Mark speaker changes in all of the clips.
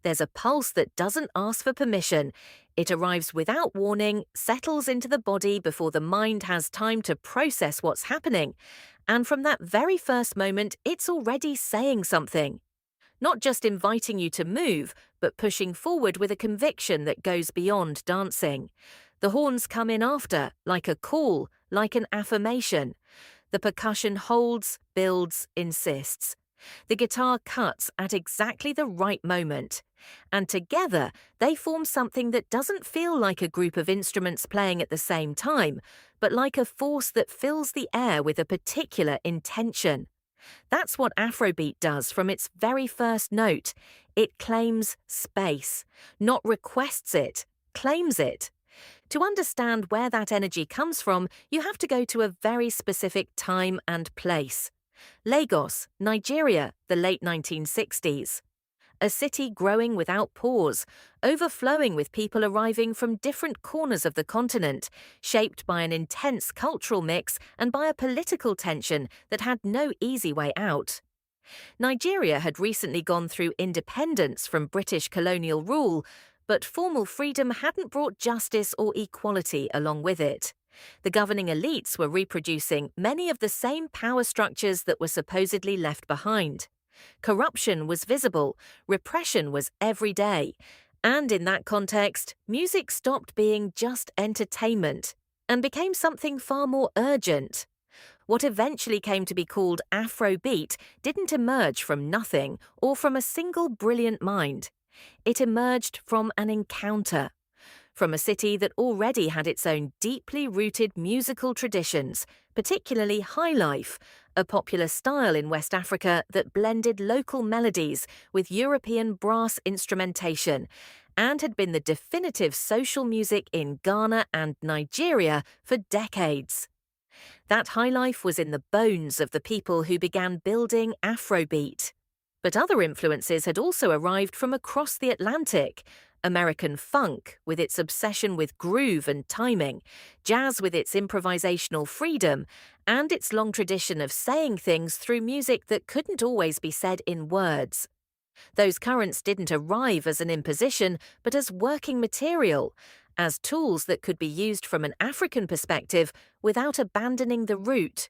Speaker 1: There's a pulse that doesn't ask for permission. It arrives without warning, settles into the body before the mind has time to process what's happening. And from that very first moment, it's already saying something. Not just inviting you to move, but pushing forward with a conviction that goes beyond dancing. The horns come in after, like a call, like an affirmation. The percussion holds, builds, insists. The guitar cuts at exactly the right moment. And together, they form something that doesn't feel like a group of instruments playing at the same time, but like a force that fills the air with a particular intention. That's what Afrobeat does from its very first note. It claims space, not requests it, claims it. To understand where that energy comes from, you have to go to a very specific time and place. Lagos, Nigeria, the late 1960s. A city growing without pause, overflowing with people arriving from different corners of the continent, shaped by an intense cultural mix and by a political tension that had no easy way out. Nigeria had recently gone through independence from British colonial rule, but formal freedom hadn't brought justice or equality along with it. The governing elites were reproducing many of the same power structures that were supposedly left behind. Corruption was visible, repression was every day, and in that context, music stopped being just entertainment and became something far more urgent. What eventually came to be called Afrobeat didn't emerge from nothing or from a single brilliant mind. It emerged from an encounter. From a city that already had its own deeply rooted musical traditions, particularly highlife, a popular style in West Africa that blended local melodies with European brass instrumentation, and had been the definitive social music in Ghana and Nigeria for decades. That highlife was in the bones of the people who began building Afrobeat. But other influences had also arrived from across the Atlantic. American funk, with its obsession with groove and timing, jazz with its improvisational freedom, and its long tradition of saying things through music that couldn't always be said in words. Those currents didn't arrive as an imposition, but as working material, as tools that could be used from an African perspective without abandoning the root.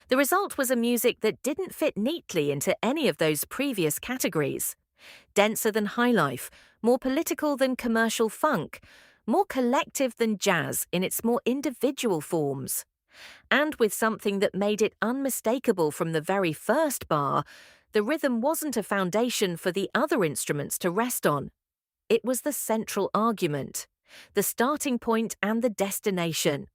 Speaker 1: The result was a music that didn't fit neatly into any of those previous categories. Denser than highlife, more political than commercial funk, more collective than jazz in its more individual forms. And with something that made it unmistakable from the very first bar, the rhythm wasn't a foundation for the other instruments to rest on. It was the central argument, the starting point and the destination.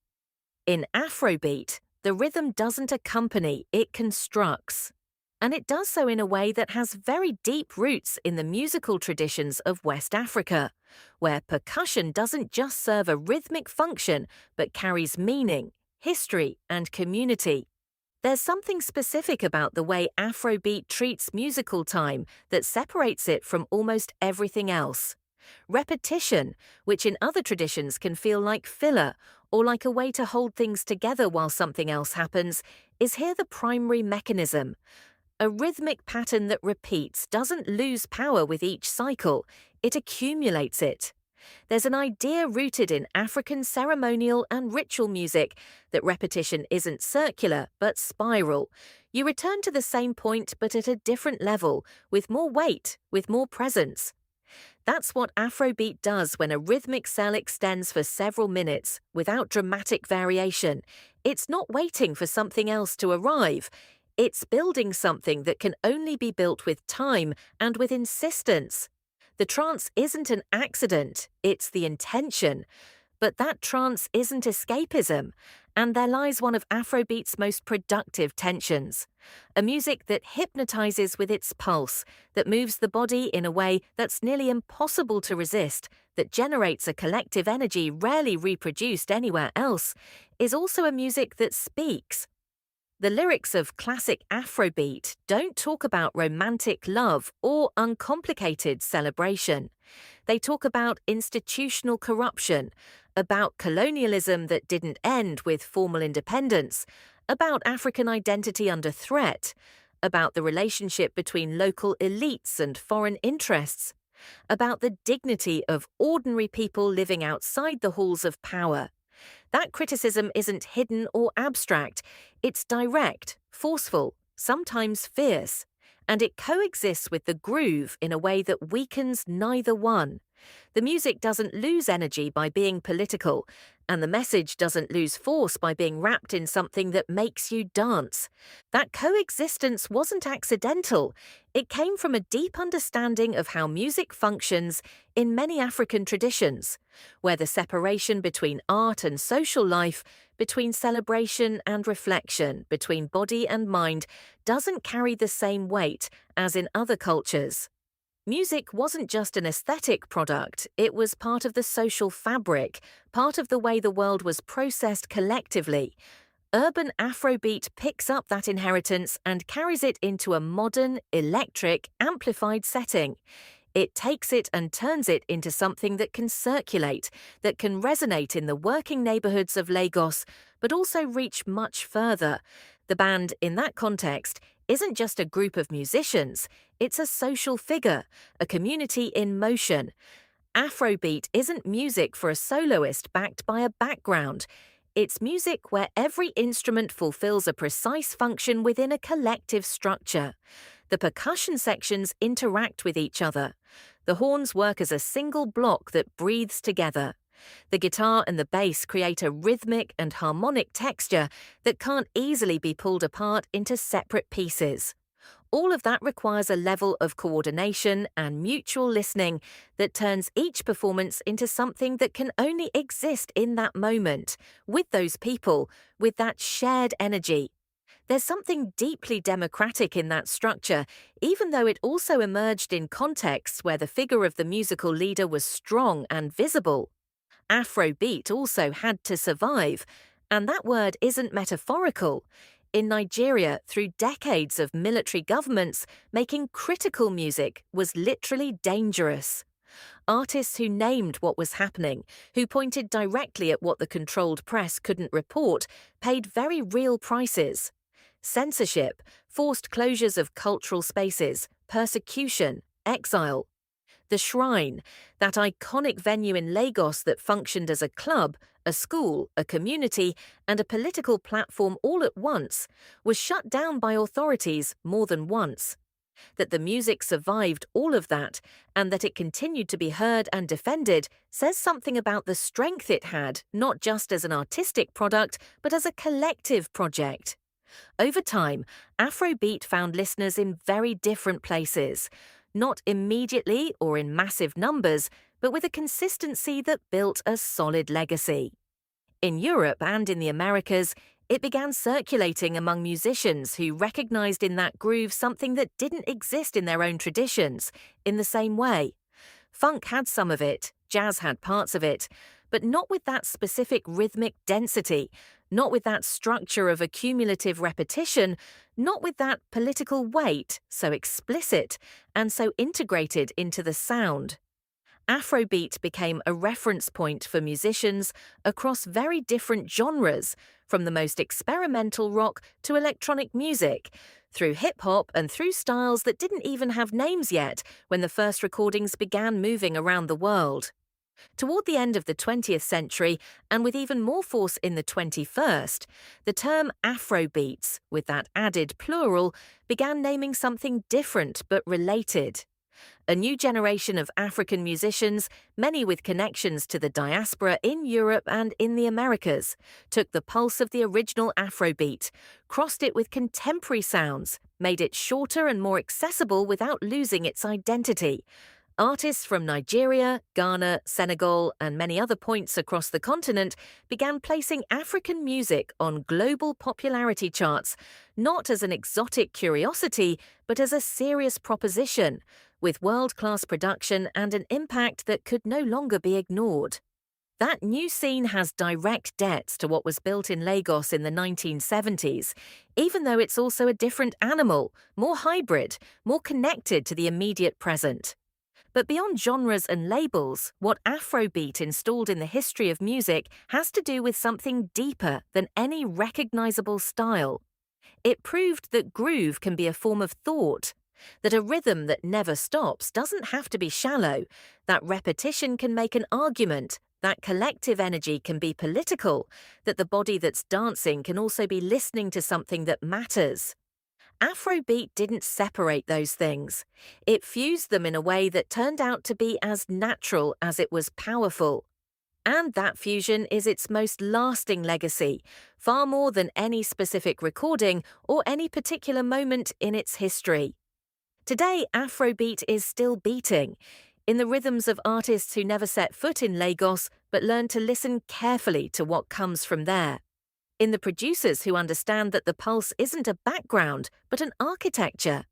Speaker 1: In Afrobeat, the rhythm doesn't accompany, it constructs. And it does so in a way that has very deep roots in the musical traditions of West Africa, where percussion doesn't just serve a rhythmic function but carries meaning, history, and community. There's something specific about the way Afrobeat treats musical time that separates it from almost everything else. Repetition, which in other traditions can feel like filler or like a way to hold things together while something else happens, is here the primary mechanism. A rhythmic pattern that repeats doesn't lose power with each cycle, it accumulates it. There's an idea rooted in African ceremonial and ritual music that repetition isn't circular but spiral. You return to the same point but at a different level, with more weight, with more presence. That's what Afrobeat does when a rhythmic cell extends for several minutes without dramatic variation. It's not waiting for something else to arrive. It's building something that can only be built with time and with insistence. The trance isn't an accident, it's the intention. But that trance isn't escapism, and there lies one of Afrobeat's most productive tensions. A music that hypnotizes with its pulse, that moves the body in a way that's nearly impossible to resist, that generates a collective energy rarely reproduced anywhere else, is also a music that speaks. The lyrics of classic Afrobeat don't talk about romantic love or uncomplicated celebration. They talk about institutional corruption, about colonialism that didn't end with formal independence, about African identity under threat, about the relationship between local elites and foreign interests. about the dignity of ordinary people living outside the halls of power. That criticism isn't hidden or abstract, it's direct, forceful, sometimes fierce, and it coexists with the groove in a way that weakens neither one. The music doesn't lose energy by being political, and the message doesn't lose force by being wrapped in something that makes you dance. That coexistence wasn't accidental. It came from a deep understanding of how music functions in many African traditions, where the separation between art and social life, between celebration and reflection, between body and mind, doesn't carry the same weight as in other cultures. Music wasn't just an aesthetic product, it was part of the social fabric, part of the way the world was processed collectively. Urban Afrobeat picks up that inheritance and carries it into a modern, electric, amplified setting. It takes it and turns it into something that can circulate, that can resonate in the working neighborhoods of Lagos, but also reach much further. The band, in that context, isn't just a group of musicians, it's a social figure, a community in motion. Afrobeat isn't music for a soloist backed by a background. It's music where every instrument fulfills a precise function within a collective structure. The percussion sections interact with each other. The horns work as a single block that breathes together. The guitar and the bass create a rhythmic and harmonic texture that can't easily be pulled apart into separate pieces. All of that requires a level of coordination and mutual listening that turns each performance into something that can only exist in that moment, with those people, with that shared energy. There's something deeply democratic in that structure, even though it also emerged in contexts where the figure of the musical leader was strong and visible. Afrobeat also had to survive, and that word isn't metaphorical. In Nigeria, through decades of military governments, making critical music was literally dangerous. Artists who named what was happening, who pointed directly at what the controlled press couldn't report, paid very real prices. Censorship, forced closures of cultural spaces, persecution, exile. The Shrine, that iconic venue in Lagos that functioned as a club, a school, a community, and a political platform all at once, was shut down by authorities more than once. That the music survived all of that, and that it continued to be heard and defended, says something about the strength it had, not just as an artistic product, but as a collective project. Over time, Afrobeat found listeners in very different places, not immediately or in massive numbers, but with a consistency that built a solid legacy. In Europe and in the Americas, it began circulating among musicians who recognized in that groove something that didn't exist in their own traditions, in the same way. Funk had some of it, jazz had parts of it, but not with that specific rhythmic density, not with that structure of accumulative repetition, not with that political weight, so explicit and so integrated into the sound. Afrobeat became a reference point for musicians across very different genres, from the most experimental rock to electronic music, through hip-hop and through styles that didn't even have names yet when the first recordings began moving around the world. Toward the end of the 20th century, and with even more force in the 21st, the term Afrobeats, with that added plural, began naming something different but related. A new generation of African musicians, many with connections to the diaspora in Europe and in the Americas, took the pulse of the original Afrobeat, crossed it with contemporary sounds, made it shorter and more accessible without losing its identity. Artists from Nigeria, Ghana, Senegal, and many other points across the continent began placing African music on global popularity charts, not as an exotic curiosity, but as a serious proposition, with world-class production and an impact that could no longer be ignored. That new scene has direct debts to what was built in Lagos in the 1970s, even though it's also a different animal, more hybrid, more connected to the immediate present. But beyond genres and labels, what Afrobeat installed in the history of music has to do with something deeper than any recognizable style. It proved that groove can be a form of thought, That a rhythm that never stops doesn't have to be shallow, that repetition can make an argument, that collective energy can be political, that the body that's dancing can also be listening to something that matters. Afrobeat didn't separate those things. It fused them in a way that turned out to be as natural as it was powerful. And that fusion is its most lasting legacy, far more than any specific recording or any particular moment in its history. Today, Afrobeat is still beating, in the rhythms of artists who never set foot in Lagos but learn to listen carefully to what comes from there. In the producers who understand that the pulse isn't a background but an architecture.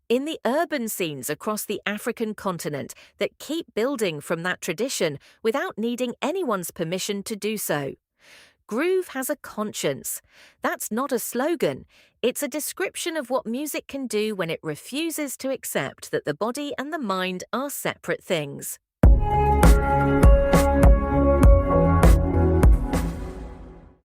Speaker 1: In the urban scenes across the African continent that keep building from that tradition without needing anyone's permission to do so. Groove has a conscience. That's not a slogan. It's a description of what music can do when it refuses to accept that the body and the mind are separate things.